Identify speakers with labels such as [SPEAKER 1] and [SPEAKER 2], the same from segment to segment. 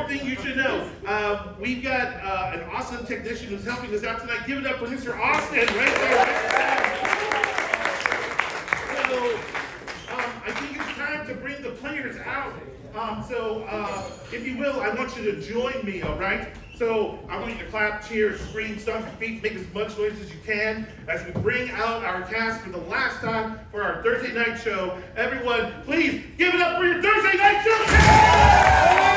[SPEAKER 1] everything you should know. We've got an awesome technician who's helping us out tonight. Give it up for Mr. Austin right there. So, I think it's time to bring the players out. If you will, I want you to join me, all right? So I want you to clap, cheer, scream, stomp your feet, make as much noise as you can as we bring out our cast for the last time for our Thursday night show. Everyone, please give it up for your Thursday night show cast!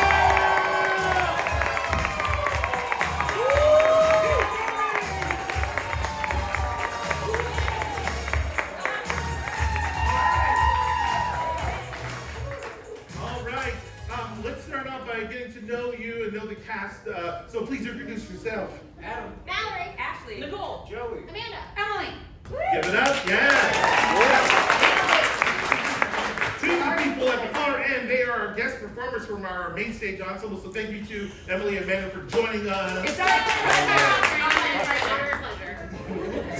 [SPEAKER 1] Know you and know the cast, so please introduce yourself.
[SPEAKER 2] Adam.
[SPEAKER 3] Mallory.
[SPEAKER 2] Ashley.
[SPEAKER 3] Nicole.
[SPEAKER 2] Joey.
[SPEAKER 3] Amanda. Emily.
[SPEAKER 1] Give it up, yeah. Two people at the far end, they are our guest performers from our main stage ensemble, so thank you to Emily and Amanda for joining us.
[SPEAKER 3] It's our pleasure.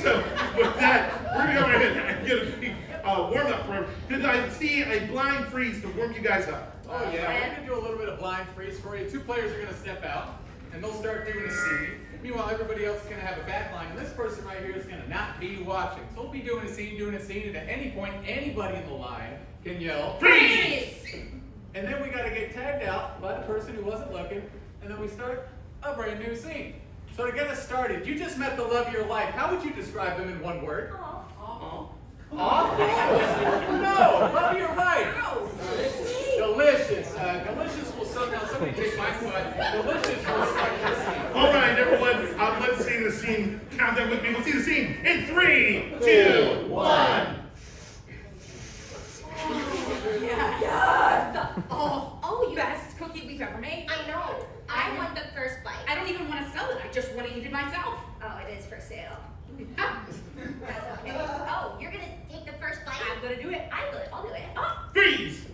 [SPEAKER 1] So with that, we're going to go ahead and get a warm-up for them. Could I see a blind freeze to warm you guys up?
[SPEAKER 2] Oh yeah, we're going to do a little bit of blind freeze for you. Two players are going to step out, and they'll start doing a scene. Meanwhile, everybody else is going to have a back line, and this person right here is going to not be watching. So we'll be doing a scene, and at any point, anybody in the line can yell,
[SPEAKER 3] freeze!
[SPEAKER 2] And then we got to get tagged out by the person who wasn't looking, and then we start a brand new scene. So to get us started, you just met the love of your life. How would you describe them in one word?
[SPEAKER 3] Aww.
[SPEAKER 2] Awful? No, love your life. Delicious. Delicious will somebody take my foot. Delicious will start this scene.
[SPEAKER 1] All right, everyone, let's see the scene. Count that with me. We'll see the scene in 3, 2, 1.
[SPEAKER 3] Yes! Oh, you best cookie we've ever made.
[SPEAKER 4] I know. I want the first bite.
[SPEAKER 3] I don't even want to sell it. I just want to eat it myself.
[SPEAKER 4] Oh, it is for sale. That's okay. Oh, you're gonna take the first bite?
[SPEAKER 3] I'm gonna do it.
[SPEAKER 4] I'll do it.
[SPEAKER 3] Oh.
[SPEAKER 1] Freeze!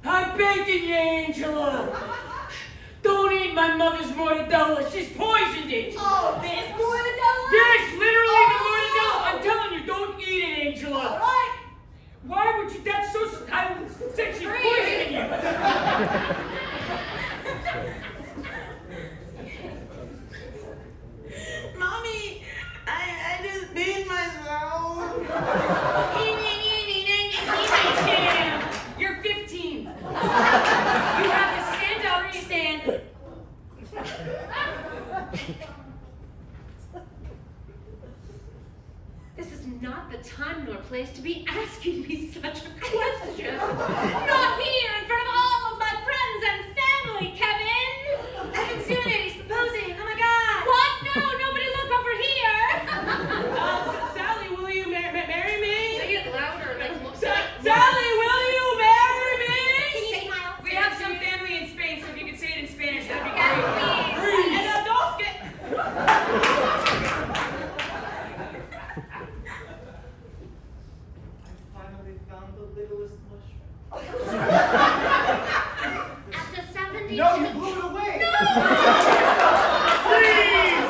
[SPEAKER 5] I'm begging you, Angela. Don't eat my mother's mortadella. She's poisoned it.
[SPEAKER 4] Oh, this mortadella?
[SPEAKER 5] Yes, literally the mortadella. I'm telling you, don't eat it, Angela.
[SPEAKER 4] All right.
[SPEAKER 5] Why would you? That's so. I said she's poisoning you.
[SPEAKER 6] Mommy, I just beat myself.
[SPEAKER 5] You're 15. You have to stand up, stand.
[SPEAKER 7] This is not the time nor place to be asking me such a question. Not here in front of all of my friends and family, Kevin! Insinuating, proposing, oh my god! What? No, nobody look over here!
[SPEAKER 5] Sally, will you marry me?
[SPEAKER 7] Say it louder, make it look
[SPEAKER 5] Sally, will you marry me?
[SPEAKER 4] Can you say Miles?
[SPEAKER 5] We have some family in Spain, so if you could say it in Spanish, that'd be great.
[SPEAKER 4] Freeze.
[SPEAKER 5] And don't get...
[SPEAKER 6] Finally found the littlest mushroom.
[SPEAKER 4] After 70
[SPEAKER 6] No, you blew it away.
[SPEAKER 1] Freeze!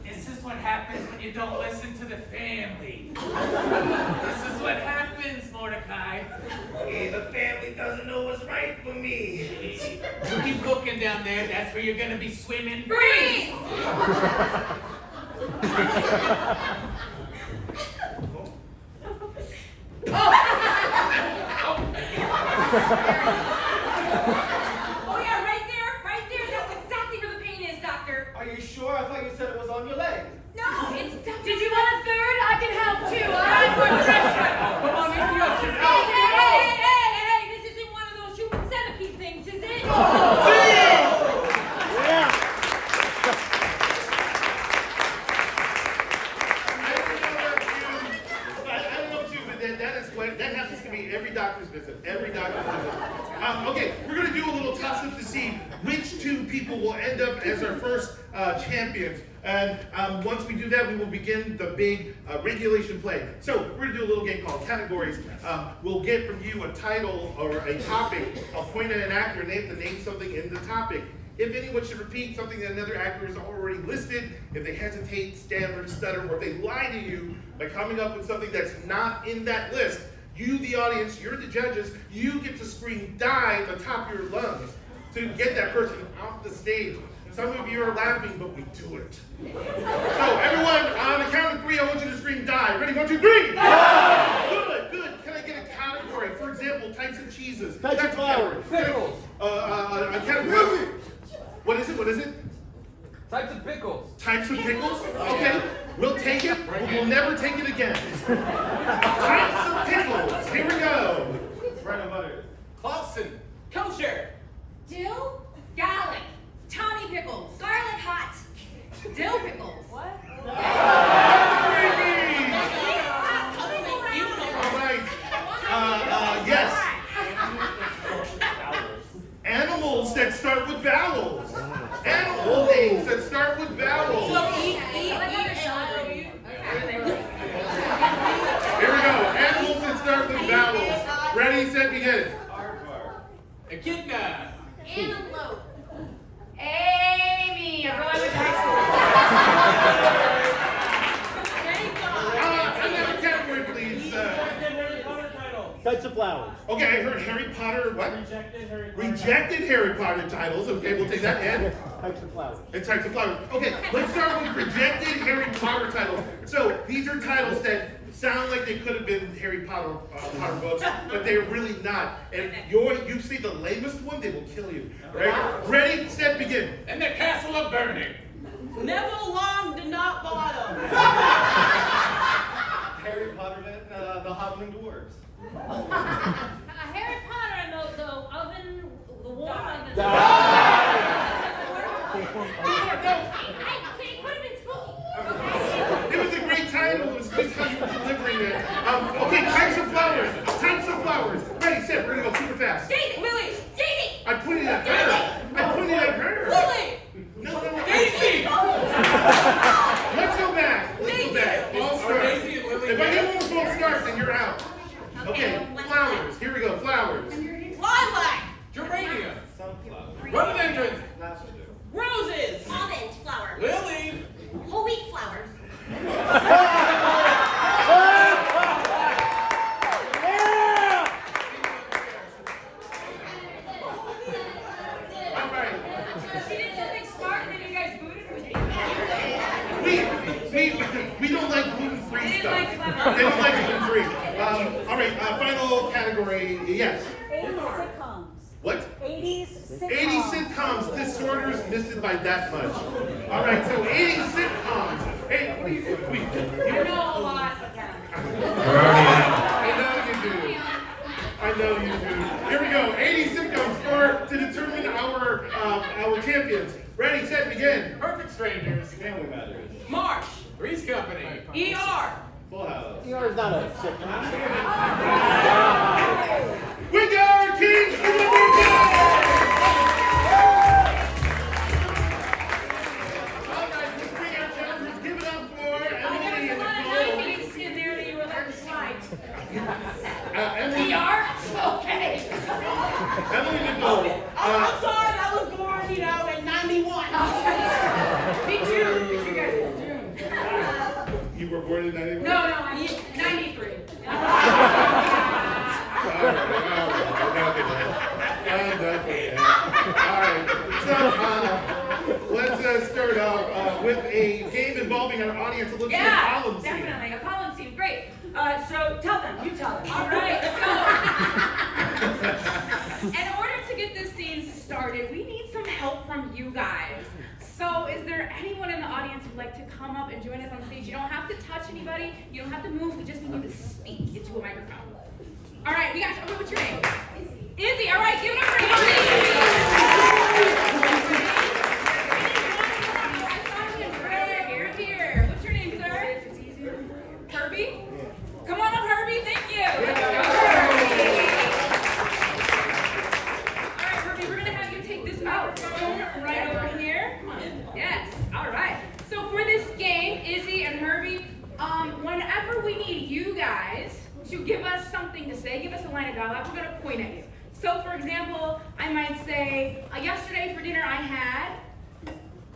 [SPEAKER 5] This is what happens when you don't listen to the family. This is what happens, Mordecai.
[SPEAKER 8] Hey, the family doesn't know what's right for me.
[SPEAKER 5] You keep looking down there, that's where you're gonna be swimming.
[SPEAKER 7] Freeze!
[SPEAKER 3] Oh yeah, right there. That's exactly where the pain is, doctor.
[SPEAKER 6] Are you sure? I thought you said it was on your leg.
[SPEAKER 3] No, it's definitely.
[SPEAKER 7] Did you want a third? I can help too, alright? For pressure!
[SPEAKER 2] Come on, make the options.
[SPEAKER 7] Hey, this isn't one of those human centipede things, is it?
[SPEAKER 1] That happens to be every doctor's visit. Okay, we're going to do a little toss-up to see which two people will end up as our first champions. And once we do that, we will begin the big regulation play. So we're going to do a little game called Categories. We'll get from you a title or a topic. I'll point at an actor and they have to name something in the topic. If anyone should repeat something that another actor has already listed, if they hesitate, stammer, stutter, or if they lie to you by coming up with something that's not in that list, you, the audience, you're the judges, you get to scream die at the top of your lungs to get that person off the stage. Some of you are laughing, but we do it. So everyone, on the count of 3, I want you to scream die. Ready? 1, 2, 3. Die! Good, good. Can I get a category? For example, types of cheeses.
[SPEAKER 6] Types of flowers.
[SPEAKER 1] Pickles. A category. What is it? What is it?
[SPEAKER 9] Types of pickles.
[SPEAKER 1] Types of pickles? Okay. We'll take it, but we'll never take it again. Types of pickles. Here we go.
[SPEAKER 6] Bread and butter.
[SPEAKER 2] Clausen.
[SPEAKER 5] Kosher.
[SPEAKER 3] Dill, garlic, Tommy pickles, garlic hot, dill pickles. What?
[SPEAKER 1] All right. Yes. Animals that start with vowels. Animal names that start with vowels. Here we go. Animals that start with vowels. Ready, set, begin.
[SPEAKER 2] Echidna.
[SPEAKER 3] Antelope. Amy, I'm going with high
[SPEAKER 1] Another category, please.
[SPEAKER 6] Types of flowers.
[SPEAKER 1] Okay, I heard Harry Potter. What? Rejected Harry Potter titles. Okay, we'll take that. And
[SPEAKER 6] Types of flowers.
[SPEAKER 1] and types of flowers. Okay, let's start with rejected Harry Potter titles. So these are titles that sound like they could have been Harry Potter books, but they're really not. And you see the lamest one, they will kill you. Right? Ready, set, begin.
[SPEAKER 2] And the Castle of Burning.
[SPEAKER 6] Neville Long did not bottom. Harry Potter and the Hobbling Dwarves.
[SPEAKER 7] Harry Potter and the oven, the warm oven.
[SPEAKER 3] It could have been spooky.
[SPEAKER 1] It was a great title. It was just how you were delivering it. Okay, types of flowers. Types of flowers. Ready, set. We're gonna go super fast.
[SPEAKER 3] Daisy, Lily, Daisy,
[SPEAKER 1] I put it at her. I put it at her.
[SPEAKER 3] Lily.
[SPEAKER 1] No.
[SPEAKER 2] Daisy!
[SPEAKER 1] Let's go back. Let's go back. False start.
[SPEAKER 2] Daisy and Lily.
[SPEAKER 1] If I get one false start, then you're out. Okay, flowers. Here we go. Flowers.
[SPEAKER 3] Lilac,
[SPEAKER 2] Geranium.
[SPEAKER 6] Sunflower.
[SPEAKER 2] Rhododendron.
[SPEAKER 3] roses,
[SPEAKER 4] Orange flower.
[SPEAKER 2] Lily.
[SPEAKER 4] Whole wheat flour.
[SPEAKER 1] All right.
[SPEAKER 3] She did something smart and then you guys booted her.
[SPEAKER 1] We don't like gluten-free
[SPEAKER 3] They didn't
[SPEAKER 1] stuff.
[SPEAKER 3] like clever.
[SPEAKER 1] They don't like gluten-free. All right. Final category. Yes.
[SPEAKER 10] 80s sitcoms.
[SPEAKER 1] What?
[SPEAKER 10] 80s sitcoms.
[SPEAKER 1] 80 sitcoms. Disorders missed it by that much. All right. So 80 sitcoms. Hey, what do you think?
[SPEAKER 3] I know a lot.
[SPEAKER 1] I know you do. Here we go. 80 sitcoms to determine our champions. Ready, set, begin.
[SPEAKER 2] Perfect Strangers.
[SPEAKER 6] Family Matters.
[SPEAKER 2] March. Three's Company. ER.
[SPEAKER 6] Full House. ER is not a sitcom.
[SPEAKER 1] We got our kings for the weekend! All right, let's bring our challengers. Give it up for Emily
[SPEAKER 3] There was a
[SPEAKER 1] and
[SPEAKER 3] lot of
[SPEAKER 1] Nicole.
[SPEAKER 3] 90s in there that you were letting slide.
[SPEAKER 1] Emily,
[SPEAKER 3] Okay.
[SPEAKER 1] Emily and Nicole.
[SPEAKER 6] I'm sorry, I was born, in 91.
[SPEAKER 3] Me too, because you guys were doomed.
[SPEAKER 1] You were born in 91?
[SPEAKER 3] No, I'm 93.
[SPEAKER 1] All right. So, let's start off with a game involving our audience. Let's do a
[SPEAKER 3] Yeah,
[SPEAKER 1] column scene.
[SPEAKER 3] definitely. A column scene, great. So tell them, you tell them. All right, so in order to get this scene started, we need some help from you guys. So is there anyone in the audience who'd like to come up and join us on stage? You don't have to touch anybody. You don't have to move. We just need you to speak into a microphone. All right, we got you. Okay, what's your name? Izzy. All right, give it up for Izzy. Here. What's your name, sir? Herbie? Come on up, Herbie. Thank you. All right, Herbie, we're going to have you take this microphone right over here. Yes. All right. So for this game, Izzy and Herbie, whenever we need you guys to give us something to say, give us a line of dialogue, we're going to point at you. So for example, I might say, yesterday for dinner I had,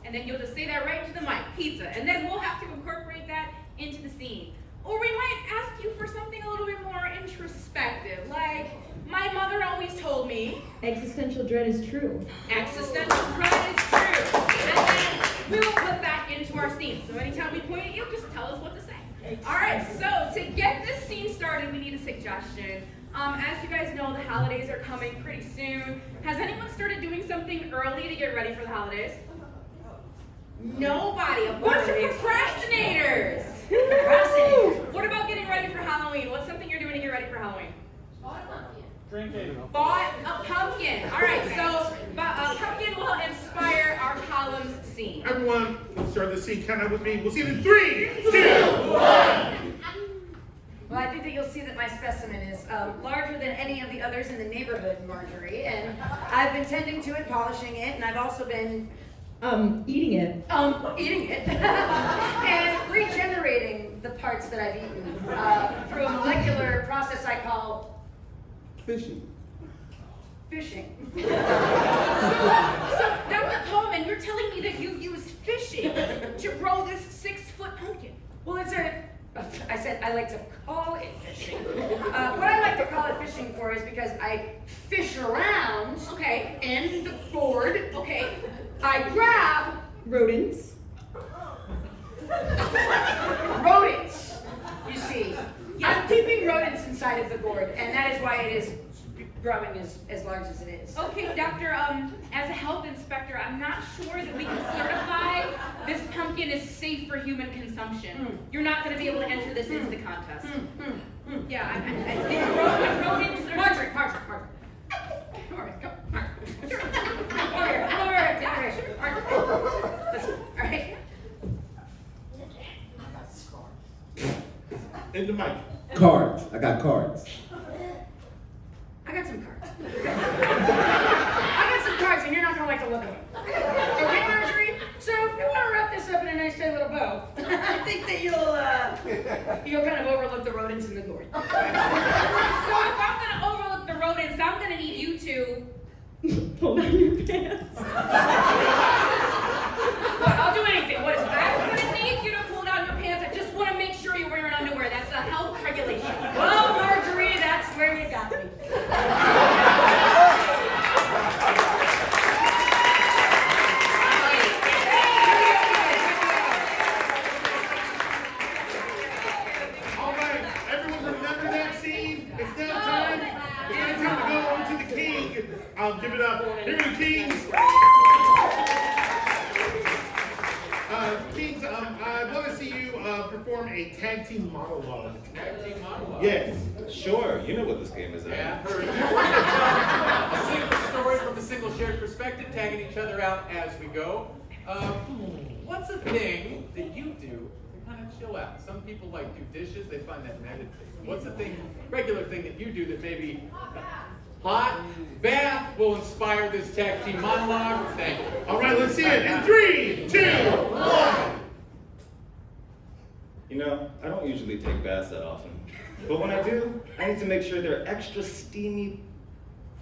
[SPEAKER 3] and then you'll just say that right into the mic, pizza. And then we'll have to incorporate that into the scene. Or we might ask you for something a little bit more introspective, like, my mother always told me.
[SPEAKER 10] Existential dread is true.
[SPEAKER 3] Existential dread is true. And then we will put that into our scene. So anytime we point at you, just tell us what to say. All right, so to get this scene started, we need a suggestion. As you guys know, the holidays are coming pretty soon. Has anyone started doing something early to get ready for the holidays? Nobody. A bunch of procrastinators. What about getting ready for Halloween? What's something you're doing to get ready for Halloween?
[SPEAKER 6] Drinking.
[SPEAKER 3] Bought a pumpkin. All right, so a pumpkin will inspire our columns scene.
[SPEAKER 1] Everyone, let's start the scene. Count out with me. We'll see it in 3, 2, 1.
[SPEAKER 11] Well, I think that you'll see that my specimen is larger than any of the others in the neighborhood, Marjorie, and I've been tending to it, polishing it, and I've also been
[SPEAKER 10] Eating it.
[SPEAKER 11] eating it and regenerating the parts that I've eaten through a molecular process I call
[SPEAKER 6] Fishing.
[SPEAKER 11] fishing.
[SPEAKER 3] So Dr. Coleman, you're telling me that you used fishing to grow this 6-foot pumpkin?
[SPEAKER 11] Well, I said I like to call it fishing. What I like to call it fishing for is because I fish around,
[SPEAKER 3] Okay.
[SPEAKER 11] in the gourd.
[SPEAKER 3] Okay.
[SPEAKER 11] I grab
[SPEAKER 10] Rodents.
[SPEAKER 11] rodents, you see. I'm keeping rodents inside of the gourd, and that is why it is growing as large as it is.
[SPEAKER 3] Okay, Doctor, as a health inspector, I'm not sure that we can certify this pumpkin is safe for human consumption. You're not going to be able to enter this into the contest. Yeah, I think rodents are...
[SPEAKER 11] Marjorie. Come on, Marjorie. Over here. Listen, all right.
[SPEAKER 1] In the mic.
[SPEAKER 12] Cards. I got cards.
[SPEAKER 11] I got some cards. I got some cards, and you're not gonna like the look of them. Okay, Marjorie? So if you want to wrap this up in a nice tight little bow, I think that you'll kind of overlook the rodents in the gourd.
[SPEAKER 3] So if I'm going to overlook the rodents, I'm going to need you to...
[SPEAKER 10] Pull down your pants.
[SPEAKER 3] What? I'll do anything. What is it? I'm going to need you to pull down your pants. I just want to make sure you're wearing underwear. That's a health regulation.
[SPEAKER 11] Well, Marjorie, that's where you got me.
[SPEAKER 1] All right, everyone remember that scene? It's now time. It's now time to go on to the king. I'll give it up. Here are the kings. Kings, I want to see you perform a tag team monologue.
[SPEAKER 2] Tag team monologue.
[SPEAKER 1] Yes.
[SPEAKER 6] Sure, you know what this game is.
[SPEAKER 2] Yeah, I've heard it. A single story from a single shared perspective, tagging each other out as we go. What's a thing that you do to kind of chill out? Some people like do dishes, they find that meditative. What's a regular thing that you do that maybe hot bath will inspire this tag team monologue? Thank you.
[SPEAKER 1] All right, let's see it in 3, 2, 1.
[SPEAKER 6] You know, I don't usually take baths that often. But when I do, I need to make sure they're extra steamy,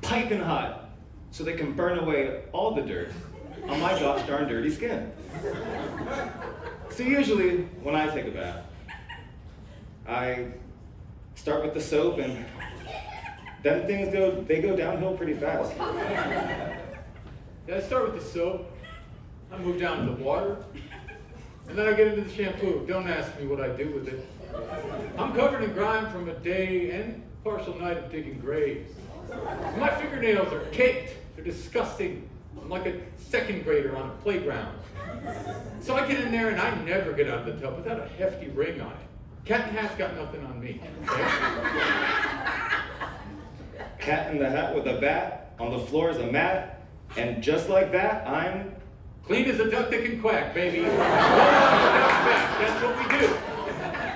[SPEAKER 6] piping hot, so they can burn away all the dirt on my gosh darn dirty skin. So usually, when I take a bath, I start with the soap, and then things go downhill pretty fast.
[SPEAKER 2] Yeah, I start with the soap, I move down to the water, and then I get into the shampoo. Don't ask me what I do with it. I'm covered in grime from a day and partial night of digging graves. My fingernails are caked. They're disgusting. I'm like a second grader on a playground. So I get in there and I never get out of the tub without a hefty ring on it. Cat in the Hat's got nothing on me.
[SPEAKER 6] Cat in the Hat with a bat, on the floor is a mat, and just like that, I'm...
[SPEAKER 2] Clean as a duck that can quack, baby. That's what we do.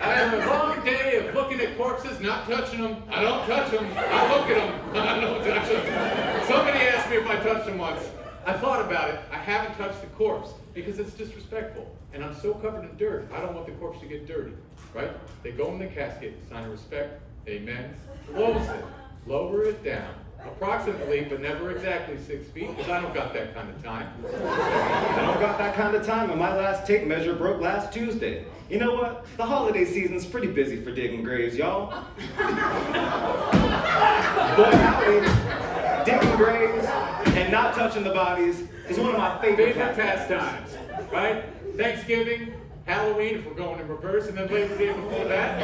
[SPEAKER 2] I have a long day of looking at corpses, not touching them. I don't touch them. I look at them. I don't touch them. Somebody asked me if I touched them once. I thought about it. I haven't touched the corpse because it's disrespectful. And I'm so covered in dirt, I don't want the corpse to get dirty. Right? They go in the casket, sign of respect. Amen. Close it. lower it down. Approximately, but never exactly 6 feet, because I don't got that kind of time.
[SPEAKER 6] I don't got that kind of time, and my last tape measure broke last Tuesday. You know what? The holiday season's pretty busy for digging graves, y'all. Boy, howdy, digging graves and not touching the bodies is one of my favorite
[SPEAKER 2] pastimes, right? Thanksgiving, Halloween, if we're going in reverse, and then Labor Day before that.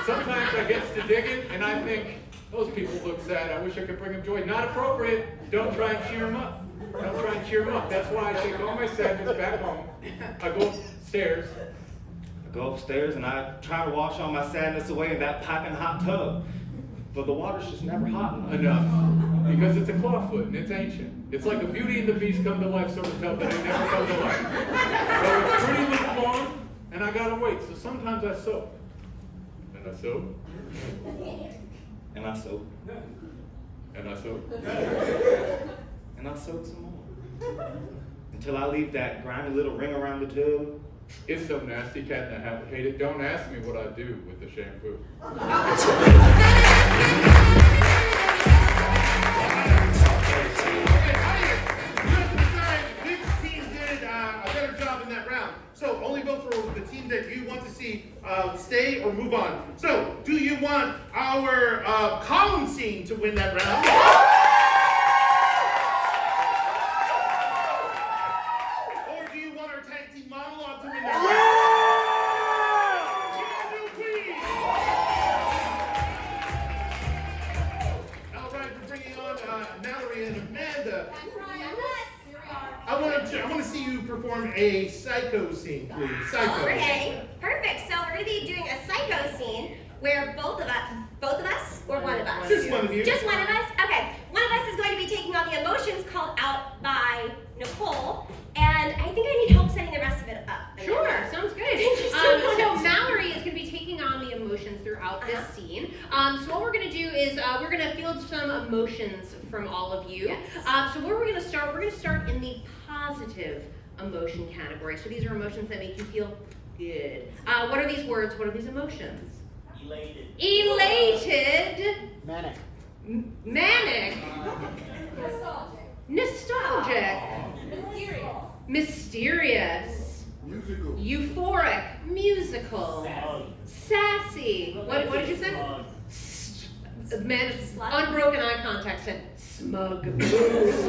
[SPEAKER 2] Sometimes I get to digging, and I think, those people look sad. I wish I could bring them joy. Not appropriate. Don't try and cheer them up. Don't try and cheer them up. That's why I take all my sadness back home. I go upstairs.
[SPEAKER 6] I go upstairs and I try to wash all my sadness away in that piping hot tub. But the water's just never hot
[SPEAKER 2] Enough. Because it's a clawfoot and it's ancient. It's like a Beauty and the Beast come to life sort of tub, but they never come to life. So it's pretty lukewarm, and I gotta wait. So sometimes I soak. And I soak.
[SPEAKER 6] And I soak.
[SPEAKER 2] And I soak.
[SPEAKER 6] And I soak some more. Until I leave that grimy little ring around the tub.
[SPEAKER 2] It's so nasty, Cat, and I hate it. Don't ask me what I do with the shampoo.
[SPEAKER 1] Which team did a better job in that round? So only vote for the team that you want to see stay or move on. So do you want our column scene to win that round? Or do you want our tag team monologue to win that round? All right, we're bringing on Mallory and Amanda. I want to see you perform a psycho scene, please. Psycho.
[SPEAKER 4] Okay, perfect. So we're going to be doing a psycho scene where both of us, or one of us?
[SPEAKER 1] Just one of you.
[SPEAKER 4] Just one of us? Okay. One of us is going to be taking on the emotions called out by Nicole, and I think I need help setting the rest of it up.
[SPEAKER 7] Sure, sounds good.
[SPEAKER 4] Thank you so much.
[SPEAKER 7] So Mallory is going to be taking on the emotions throughout this scene. So what we're going to do is we're going to field some emotions from all of you.
[SPEAKER 4] Yes.
[SPEAKER 7] So where we're going to start in the positive emotion category. So these are emotions that make you feel good. What are these words? What are these emotions?
[SPEAKER 8] Elated.
[SPEAKER 7] Elated.
[SPEAKER 8] Manic.
[SPEAKER 7] Manic. Nostalgic. Mysterious.
[SPEAKER 8] Musical.
[SPEAKER 7] Euphoric. Musical. Sassy. What did you say? Man, unbroken eye contact said smug. So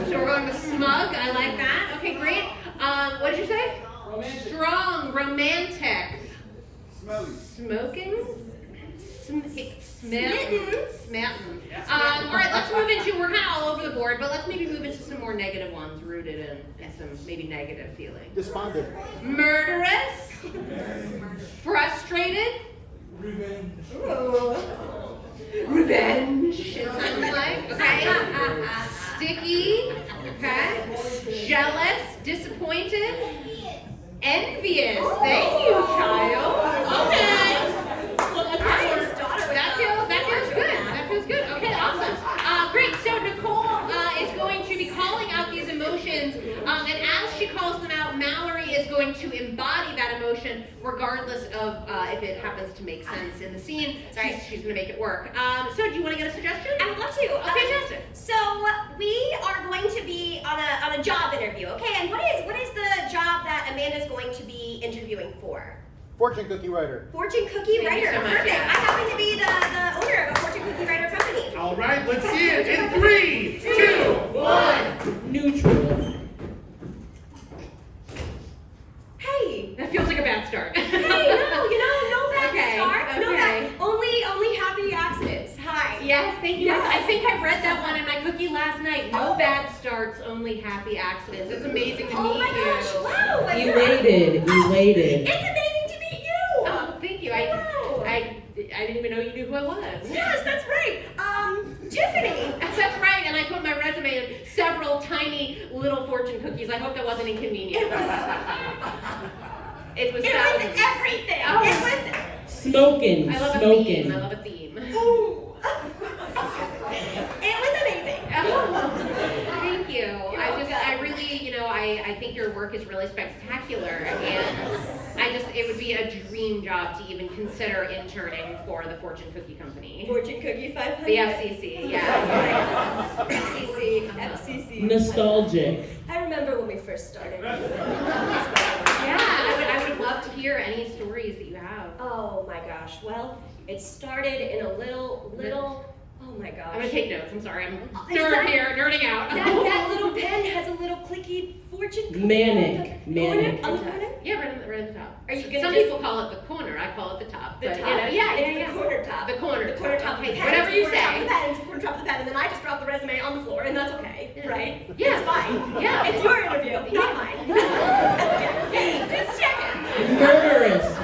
[SPEAKER 7] we're going with smug. I like that. Okay, great. What did you say?
[SPEAKER 8] Romantic.
[SPEAKER 7] Strong. Romantic.
[SPEAKER 8] Smelly.
[SPEAKER 7] Smoking. Smitten. All right, let's move into, we're kind of all over the board, but let's maybe move into some more negative ones rooted in some maybe negative feelings.
[SPEAKER 8] Despondent.
[SPEAKER 7] Murderous. Frustrated.
[SPEAKER 8] Revenge.
[SPEAKER 7] Revenge, it sounds like. Okay. Sticky. Okay. Jealous. Disappointed. Envious. Thank you, child. Okay. That feels good. That feels good. Okay, awesome. Great. So Nicole is going to be calling out these emotions, and as she calls them out, Mallory is going to embody that emotion, regardless of if it happens to make sense in the scene. She's going to make it work. So, do you want to get a suggestion?
[SPEAKER 4] I would love to.
[SPEAKER 7] Oh, fantastic.
[SPEAKER 4] So we are going to be on a job interview, okay? And what is the job that Amanda's going to be interviewing for?
[SPEAKER 8] Fortune cookie writer.
[SPEAKER 4] Fortune cookie
[SPEAKER 7] Thank you
[SPEAKER 4] writer.
[SPEAKER 7] so much,
[SPEAKER 4] Perfect.
[SPEAKER 7] yeah.
[SPEAKER 4] I happen to be the owner of a fortune cookie writer company.
[SPEAKER 1] All right, let's see it in 3, 2, 1.
[SPEAKER 10] Neutral.
[SPEAKER 4] Hey.
[SPEAKER 7] That feels like a bad start.
[SPEAKER 4] Hey, no bad
[SPEAKER 7] Okay,
[SPEAKER 4] starts. No
[SPEAKER 7] okay.
[SPEAKER 4] bad. Only happy accidents. Hi.
[SPEAKER 7] Yes, thank you.
[SPEAKER 4] Yes.
[SPEAKER 7] I think I read that one in my cookie last night. No bad starts, only happy accidents. It's amazing to
[SPEAKER 4] Oh
[SPEAKER 7] meet
[SPEAKER 4] my
[SPEAKER 7] you.
[SPEAKER 4] gosh! Wow.
[SPEAKER 10] Elated.
[SPEAKER 4] It's amazing to meet you.
[SPEAKER 7] Oh, thank you.
[SPEAKER 4] Wow.
[SPEAKER 7] I didn't even know you knew who I was.
[SPEAKER 4] Yes, that's right. Tiffany.
[SPEAKER 7] That's right, and I put my resume in several tiny little fortune cookies. I hope that wasn't inconvenient. It was
[SPEAKER 4] It was
[SPEAKER 7] thousands.
[SPEAKER 4] everything.
[SPEAKER 7] Oh.
[SPEAKER 4] It was.
[SPEAKER 10] Smoking.
[SPEAKER 7] I love a
[SPEAKER 10] Smoking.
[SPEAKER 7] theme. I love a theme.
[SPEAKER 4] Ooh. It was amazing.
[SPEAKER 7] Thank you. I really, I think your work is really spectacular, and it would be a dream job to even consider interning for the Fortune Cookie Company.
[SPEAKER 4] Fortune Cookie 500?
[SPEAKER 7] The FCC, yeah.
[SPEAKER 4] FCC.
[SPEAKER 10] Nostalgic.
[SPEAKER 4] I remember when we first started.
[SPEAKER 7] Yeah, I would love to hear any stories that you have.
[SPEAKER 4] Oh my gosh. Well, it started in a little, oh my gosh.
[SPEAKER 7] I'm gonna take notes, I'm sorry. I'm nerding out.
[SPEAKER 4] That little pen has a little clicky fortune cookie.
[SPEAKER 10] Manic.
[SPEAKER 4] On the corner?
[SPEAKER 7] Yeah, right on the top.
[SPEAKER 4] Are you gonna
[SPEAKER 7] Some
[SPEAKER 4] just-
[SPEAKER 7] people call it the corner, I call it the top.
[SPEAKER 4] The
[SPEAKER 7] but,
[SPEAKER 4] top.
[SPEAKER 7] You know, yeah.
[SPEAKER 4] The corner top.
[SPEAKER 7] The corner
[SPEAKER 4] top.
[SPEAKER 7] Okay,
[SPEAKER 4] of the pen.
[SPEAKER 7] whatever you
[SPEAKER 4] Corner top of
[SPEAKER 7] say.
[SPEAKER 4] the pen. Corner top of the pen, and then I just drop the resume on the floor, and that's okay, right?
[SPEAKER 7] Yeah.
[SPEAKER 4] It's fine.
[SPEAKER 7] Yeah.
[SPEAKER 4] It's your interview, not mine. Just checking.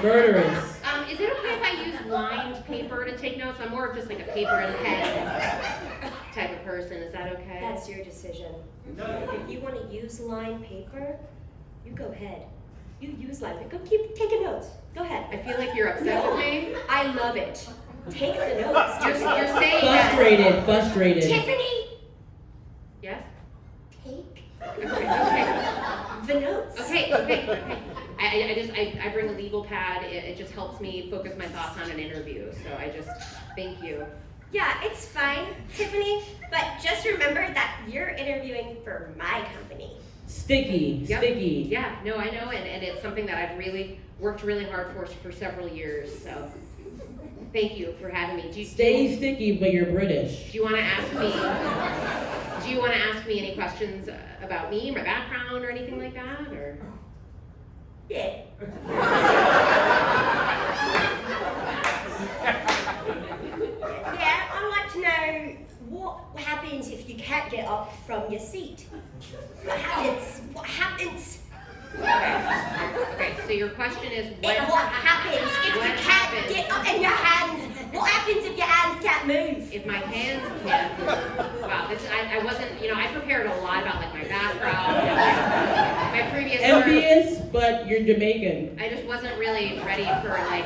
[SPEAKER 10] Murderous.
[SPEAKER 7] Is it okay if I use lined paper to take notes? I'm more of just like a paper and pen type of person. Is that okay?
[SPEAKER 4] That's your decision. If you want to use lined paper, you go ahead. You use lined paper. Go keep taking notes. Go ahead.
[SPEAKER 7] I feel like you're upset with me.
[SPEAKER 4] I love it. Take the notes.
[SPEAKER 7] You're saying that.
[SPEAKER 10] Frustrated.
[SPEAKER 4] Tiffany,
[SPEAKER 7] Yes?
[SPEAKER 4] take
[SPEAKER 7] Okay.
[SPEAKER 4] the notes.
[SPEAKER 7] Okay. I bring a legal pad. It just helps me focus my thoughts on an interview. So thank you.
[SPEAKER 4] Yeah, it's fine, Tiffany. But just remember that you're interviewing for my company.
[SPEAKER 10] Sticky.
[SPEAKER 7] Yeah, no, I know, and it's something that I've really worked really hard for several years. So thank you for having me.
[SPEAKER 10] Stay sticky, but you're British.
[SPEAKER 7] Do you want to ask me any questions about me, my background, or anything like that, or?
[SPEAKER 4] Yeah. Yeah, I'd like to know what happens if you can't get up from your seat. What happens?
[SPEAKER 7] Okay, so your question is
[SPEAKER 4] What happens if you can't get up and your hands? What happens if your hands can't move?
[SPEAKER 7] If my hands can't move. Wow, I wasn't, I prepared a lot about like my background, my previous
[SPEAKER 10] Envious, but you're Jamaican.
[SPEAKER 7] I just wasn't really ready for like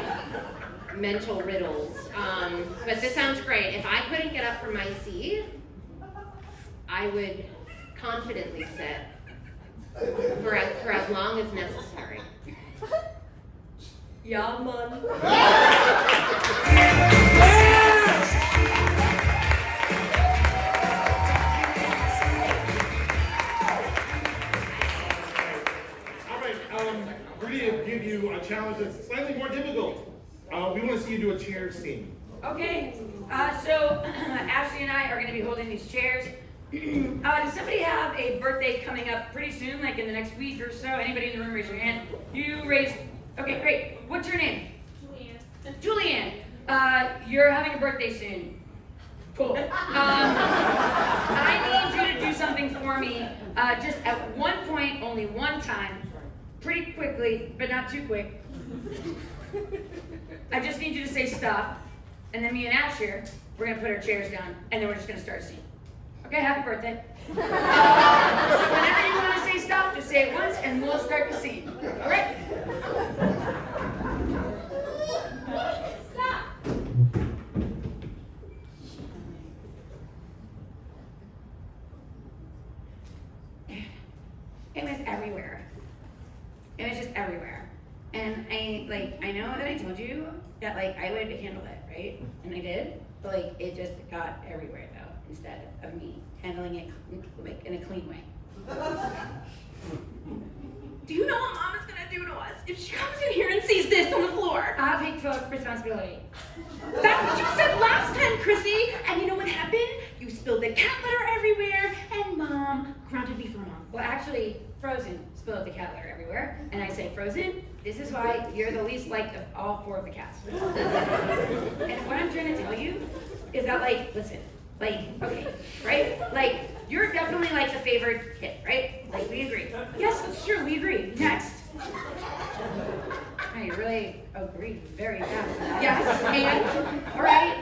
[SPEAKER 7] mental riddles. But this sounds great. If I couldn't get up from my seat, I would confidently sit for as long as necessary.
[SPEAKER 4] Yeah, man.
[SPEAKER 1] We're going to give you a challenge that's slightly more difficult. We want to see you do a chair scene.
[SPEAKER 11] Okay, so Ashley and I are going to be holding these chairs. Does somebody have a birthday coming up pretty soon, like in the next week or so? Anybody in the room, raise your hand. You raised. Okay, great. What's your name? Julianne. You're having a birthday soon. Cool. I need you to do something for me, just at one point, only one time, pretty quickly, but not too quick. I just need you to say stop, and then me and Ash here, we're gonna put our chairs down, and then we're just gonna start a scene. Okay, happy birthday. So whenever you want to say stop, just say it once, and we'll start the scene. All right? Stop. It was everywhere. It was just everywhere. And I know that I told you that I would handle it, right? And I did, but it just got everywhere though, instead of me handling it in a clean way.
[SPEAKER 3] Do you know what Mama's gonna do to us if she comes in here and sees this on the floor?
[SPEAKER 11] I'll take full responsibility.
[SPEAKER 3] That's what you said last time, Chrissy. And you know what happened? You spilled the cat litter everywhere, and Mom grounded me for a month.
[SPEAKER 11] Well, actually, Frozen spilled the cat litter everywhere, and I say, Frozen, this is why you're the least liked of all four of the cats. And what I'm trying to tell you is that, listen, okay, right? You're definitely the favorite kid, right? We agree.
[SPEAKER 3] Yes, that's true. We agree. Next.
[SPEAKER 11] Oh, you really agree very fast.
[SPEAKER 3] Yes, and
[SPEAKER 11] all right.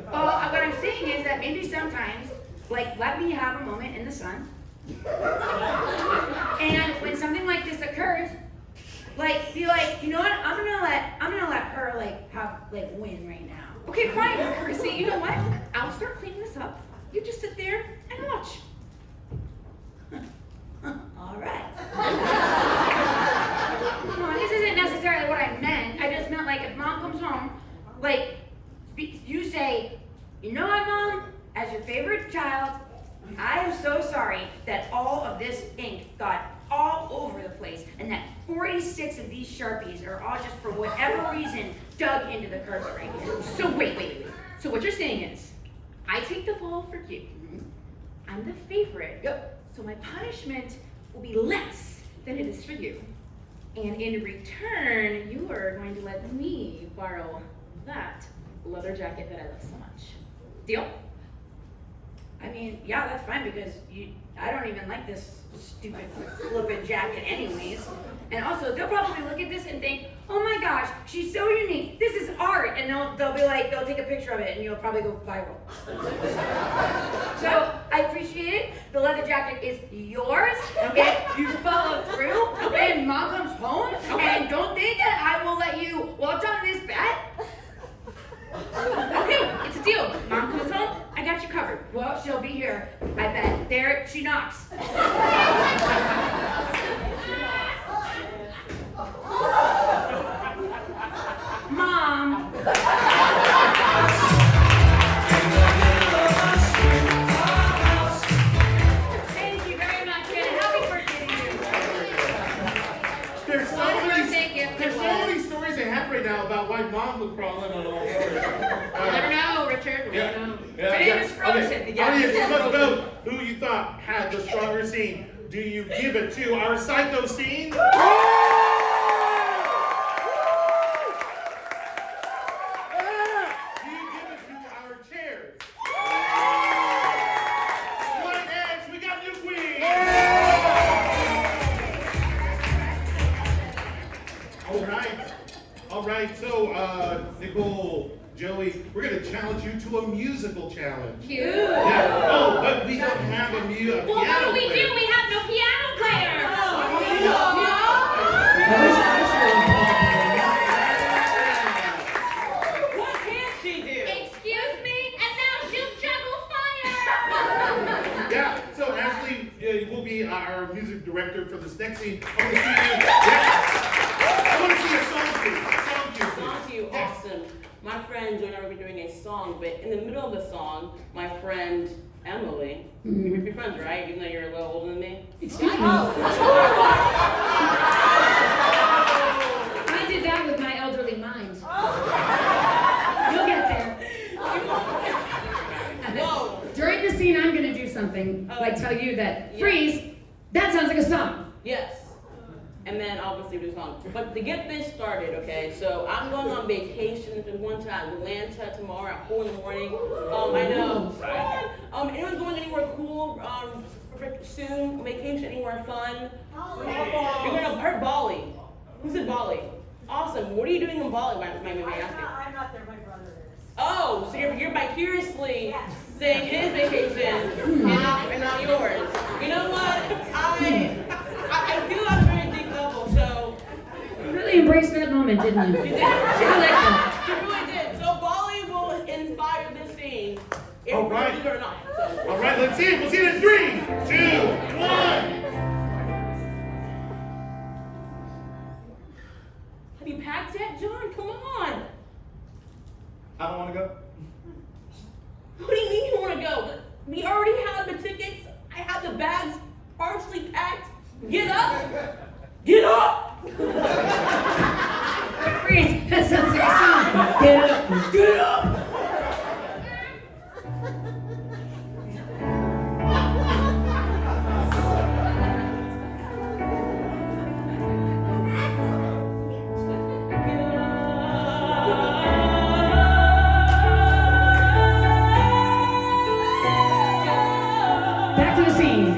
[SPEAKER 11] What I'm saying is that maybe sometimes, let me have a moment in the sun. And when something like this occurs, be like, you know what? I'm gonna let her have Wynn right now.
[SPEAKER 3] okay, fine, Chrissy. You know what? I'll start cleaning this up. You just sit there and watch.
[SPEAKER 11] All right. Come on, this isn't necessarily what I Like, you say, you know what, Mom? As your favorite child, I am so sorry that all of this ink got all over the place and that 46 of these Sharpies are all just for whatever reason dug into the cursor right here.
[SPEAKER 3] So wait. So what you're saying is, I take the fall for you. I'm the favorite.
[SPEAKER 11] Yep.
[SPEAKER 3] So my punishment will be less than it is for you. And in return, you are going to let me borrow that leather jacket that I love so much. Deal?
[SPEAKER 11] I mean, yeah, that's fine because I don't even like this stupid flippin' jacket anyways. And also, they'll probably look at this and think, oh my gosh, she's so unique. This is art. And they'll be like, they'll take a picture of it and you'll probably go viral. So, I appreciate it. The leather jacket is yours. Okay? You follow through. Okay? And Mom comes home. And don't think that I will let you watch on this bet.
[SPEAKER 3] Okay, it's a deal. Mom comes home, I got you covered.
[SPEAKER 11] Well, she'll be here. I bet. There she knocks. Mom. Thank you very much, and happy birthday to you.
[SPEAKER 1] There's so many stories I have right now about why Mom would crawl in on all fours.
[SPEAKER 3] I don't know, Richard.
[SPEAKER 1] Yeah.
[SPEAKER 3] My name is Frozen.
[SPEAKER 1] Okay. Audience, you must vote who you thought had the stronger scene. Do you give it to our psycho scene? All right, so Nicole, Joey, we're going to challenge you to a musical challenge.
[SPEAKER 3] Cute.
[SPEAKER 1] Yeah. Oh, but we don't have a piano
[SPEAKER 3] Well, what do we
[SPEAKER 1] player.
[SPEAKER 3] do? We have no piano player.
[SPEAKER 7] What can she do?
[SPEAKER 3] Excuse me, and now she'll juggle fire.
[SPEAKER 1] Yeah, so Ashley will be our music director for this next scene. I want to see a song, please.
[SPEAKER 10] Song to you, awesome. My friend Joe and I will be doing a song, but in the middle of the song, my friend Emily, you're friends, right? Even though you're a little older than me?
[SPEAKER 11] Excuse me. I did that with my elderly mind. You'll get there.
[SPEAKER 10] Whoa!
[SPEAKER 11] During the scene, I'm going to do something, like tell you that, freeze, that sounds like a song.
[SPEAKER 10] Yes. And then obviously do the song. But to get this started, okay, so I'm going on vacation from one to Atlanta tomorrow at 4 in the morning. I know. Anyone going anywhere cool soon? Vacation, anywhere fun? You're going to Bali. Who's in Bali? Awesome. What are you doing in Bali, my asking?
[SPEAKER 13] I'm not there, my brother is.
[SPEAKER 10] Oh, so you're vicariously saying his vacation and not yours. You know what? I feel on a very deep level, so.
[SPEAKER 11] You really embraced that moment, didn't you?
[SPEAKER 10] You did.
[SPEAKER 11] I like that.
[SPEAKER 10] You really did. So Bali will inspire this scene. If
[SPEAKER 1] All right.
[SPEAKER 10] believe it or not. So.
[SPEAKER 1] All right, let's see it. We'll see it in 3, 2, 1.
[SPEAKER 10] Have you packed yet, John? Come on.
[SPEAKER 6] I don't want to go.
[SPEAKER 10] What do you mean you want to go? We already have the tickets. I have the bags partially packed. Get up! Get up!
[SPEAKER 11] Freeze, that sounds like a song. Get up, get up! Back to the scene.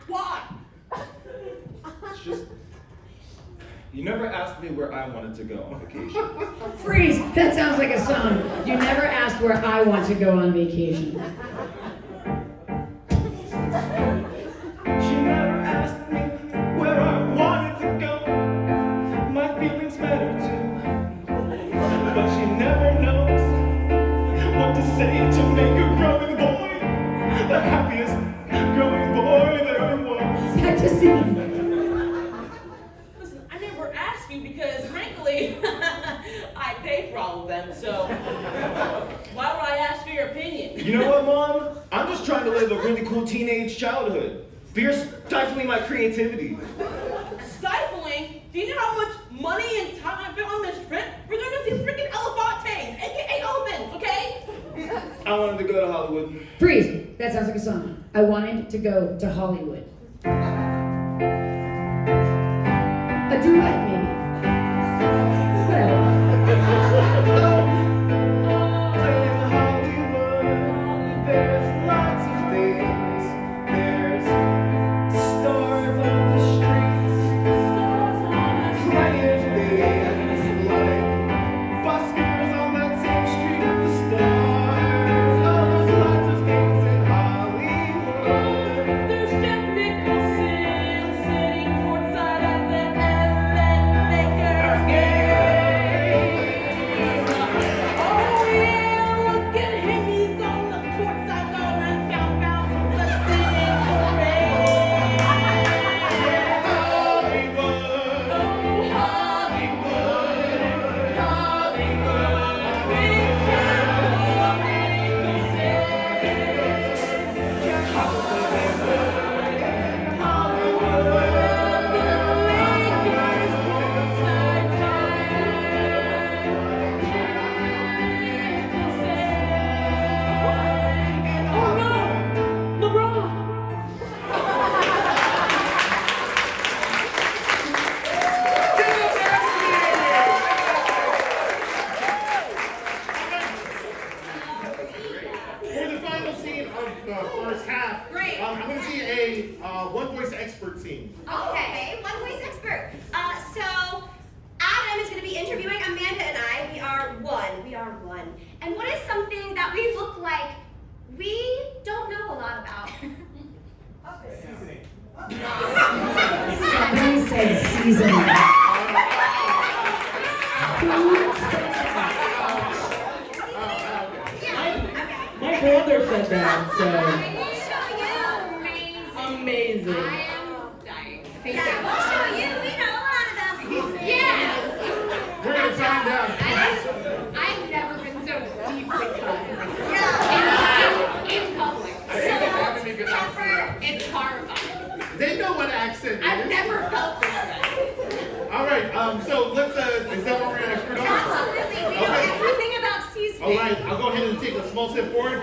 [SPEAKER 10] Why?
[SPEAKER 6] It's just, you never asked me where I wanted to go on vacation.
[SPEAKER 11] Freeze, that sounds like a song. You never asked where I want to go on vacation.
[SPEAKER 6] She never asked me where I wanted to go. My feelings matter too. But she never knows what to say to make a growing boy the happiest growing boy there was.
[SPEAKER 11] Back to singing.
[SPEAKER 10] Listen, I never asked you because, frankly, I pay for all of them, so why would I ask for your opinion?
[SPEAKER 6] You know what, Mom? I'm just trying to live a really cool teenage childhood. Fear stifling my creativity.
[SPEAKER 10] Stifling? Do you know how much money and time I spent on this trip? We're going to see freaking elephantes, aka elephants, okay?
[SPEAKER 6] I wanted to go to Hollywood.
[SPEAKER 11] Freeze. That sounds like a song. I wanted to go to Hollywood. A duet, maybe. Whatever.
[SPEAKER 6] In Hollywood, there's lots of things. There's stars on the streets. Plenty of things like buskers on that same street with the stars. Oh, there's lots of things in Hollywood.
[SPEAKER 10] There's Jack Nicholson sitting courtside at the LA Lakers game. Oh yeah, look at him, he's on the courtside going down from the singing parade.
[SPEAKER 1] Hollywood.
[SPEAKER 10] Oh Hollywood, Hollywood, big Jack
[SPEAKER 1] For the final scene of the first half,
[SPEAKER 7] Great.
[SPEAKER 1] I'm going to see a one-voice expert scene.
[SPEAKER 4] Okay, one voice expert. So Adam is going to be interviewing Amanda and I. We are one. We are one. And what is something that we look like we don't know a lot about?
[SPEAKER 11] Somebody said seasoning.
[SPEAKER 10] My brother said that, so
[SPEAKER 7] I
[SPEAKER 10] amazing.
[SPEAKER 7] am dying. Thank
[SPEAKER 4] Yeah,
[SPEAKER 7] you.
[SPEAKER 4] we'll show you. We know a lot of them.
[SPEAKER 7] Yeah.
[SPEAKER 1] We're going to find out.
[SPEAKER 7] I've never been so deeply cut
[SPEAKER 4] Yeah.
[SPEAKER 7] in public. It's horrifying.
[SPEAKER 1] They know what accent is.
[SPEAKER 7] I've never felt this way.
[SPEAKER 1] All right, so let's, is that what we're going to expert on?
[SPEAKER 4] Absolutely. We know everything about seasoning.
[SPEAKER 1] All right, I'll go ahead and take a small step forward.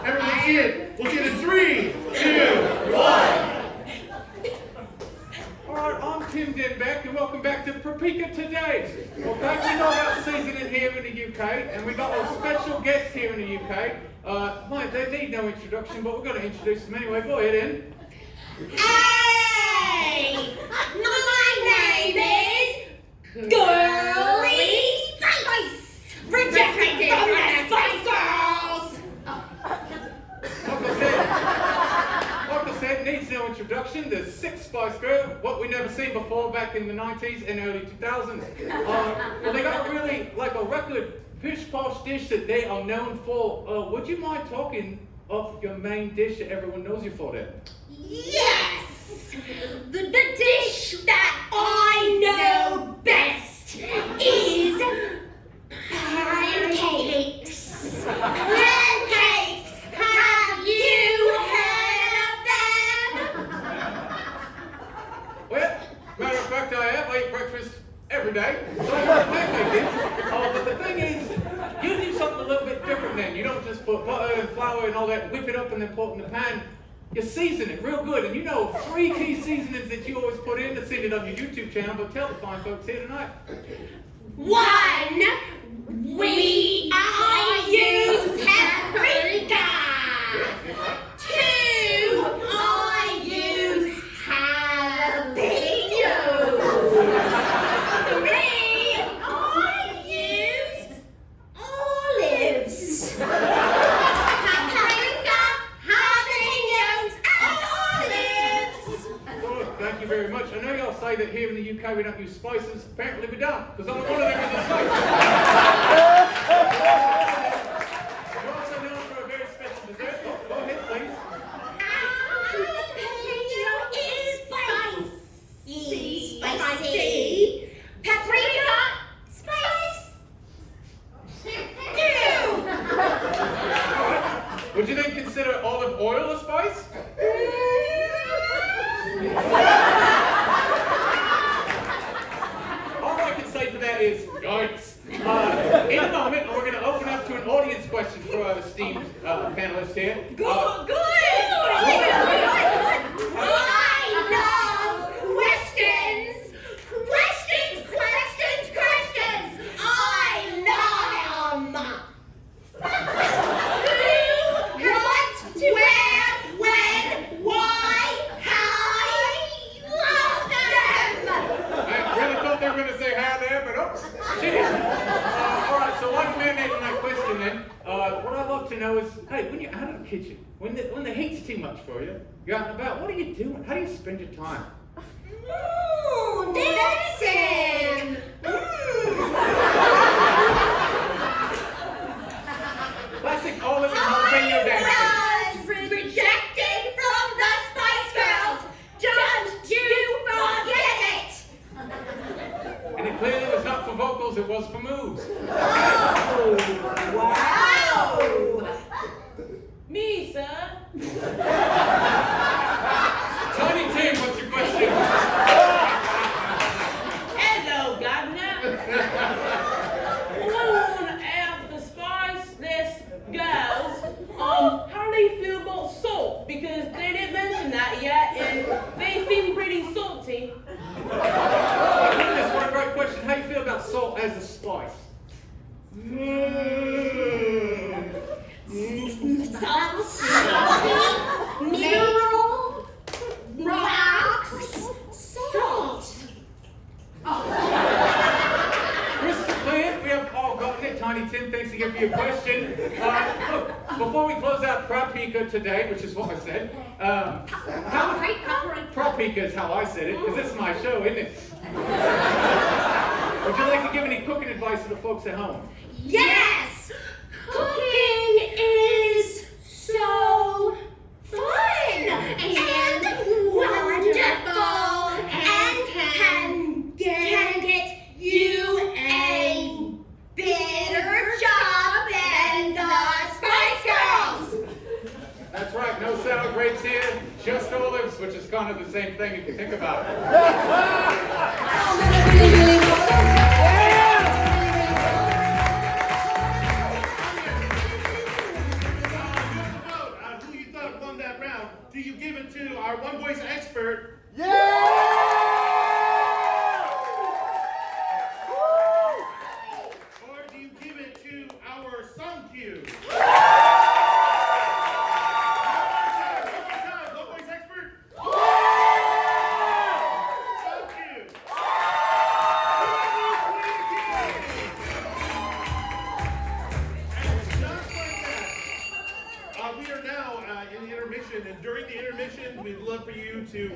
[SPEAKER 1] Everyone see it. We'll see it in 3, 2, 1.
[SPEAKER 2] Alright, I'm Tim Denbeck and welcome back to Paprika Today. Okay, we know about seasoning here in the UK and we got a special guest here in the UK. They need no introduction, but we're going to introduce them anyway. Go ahead in.
[SPEAKER 4] Hey! My name is Girly Spice! Rejected from the Spice Girls!
[SPEAKER 2] Like I said, needs no introduction. There's 6 Spice Girls, what we never seen before back in the 90s and early 2000s. Well, they got really like a record pish posh dish that they are known for. Would you mind talking of your main dish that everyone knows you for there?
[SPEAKER 4] Yes! The dish that I know best is pancakes. Pancakes! Have you heard of them?
[SPEAKER 2] Well, matter of fact, I have. I eat breakfast every day. So I pancake it. But the thing is, you do something a little bit different then. You don't just put butter and flour and all that, whip it up and then put it in the pan. You season it real good. And you know 3 key seasonings that you always put in. I've seen it on your YouTube channel, but tell the fine folks here tonight.
[SPEAKER 4] 1. I use paprika. 2. I use jalapenos. 3. I use olives. Paprika, jalapenos, olives.
[SPEAKER 2] Good, thank you very much. I know y'all say that here in the UK we don't use spices. Apparently we don't, because only one of them is a spice. We're also known for a very special dessert. Oh, go ahead, please.
[SPEAKER 4] Jalapeno is spicy.
[SPEAKER 2] to know is, hey, when you're out of the kitchen, when the heat's too much for you, you're out and about, what are you doing? How do you spend your time?
[SPEAKER 4] Dancing!
[SPEAKER 2] Classic all-in jalapeno dancing.
[SPEAKER 4] I was rejected from the Spice Girls. Don't you forget it!
[SPEAKER 2] And it clearly was not for vocals, it was for moves.
[SPEAKER 4] Oh, wow!
[SPEAKER 10] Me, sir.
[SPEAKER 2] Tiny Tim, what's your question?
[SPEAKER 10] Hello, Governor. I want to ask the Spiceless girls, how they feel about salt, because they didn't mention that yet, and they seem pretty salty.
[SPEAKER 2] Oh, goodness, what a great question. How do you feel about salt as a spice?
[SPEAKER 4] Salty, mineral, rocks, salt.
[SPEAKER 2] Crystal clear, we have all gotten it. Tiny Tim, thanks again for your question. Look, before we close out Propika today, which is what I said, Propika is how I said it, because it's my show, isn't it? Would you like to give any cooking advice to the folks at home?
[SPEAKER 4] Yes! Cooking is so fun and wonderful and can get you a better job than the Spice Girls!
[SPEAKER 2] That's right, no sour grapes here, just olives, which is kind of the same thing if you think about it.
[SPEAKER 1] Who you thought won that round? Do you give it to our one voice expert? Or do you give it to our song cue? One more time, one voice expert? Song cue. And just like that, we are now in the intermission, and during the intermission, we'd love for you to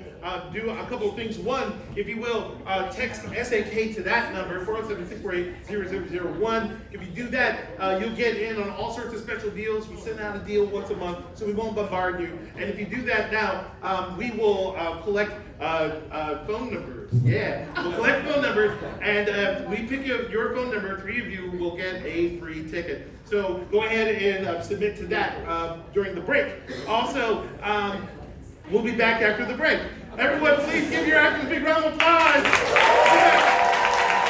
[SPEAKER 1] do a couple of things. One, if you will, text SAK to that number, 407-648-0001. If you do that, you'll get in on all sorts of special deals. We send out a deal once a month, so we won't bombard you. And if you do that now, we will collect phone numbers. Yeah, we'll collect phone numbers, and we pick your phone number. 3 of you will get a free ticket. So go ahead and submit to that during the break. Also, we'll be back after the break. Everyone, please give your actors a big round of applause.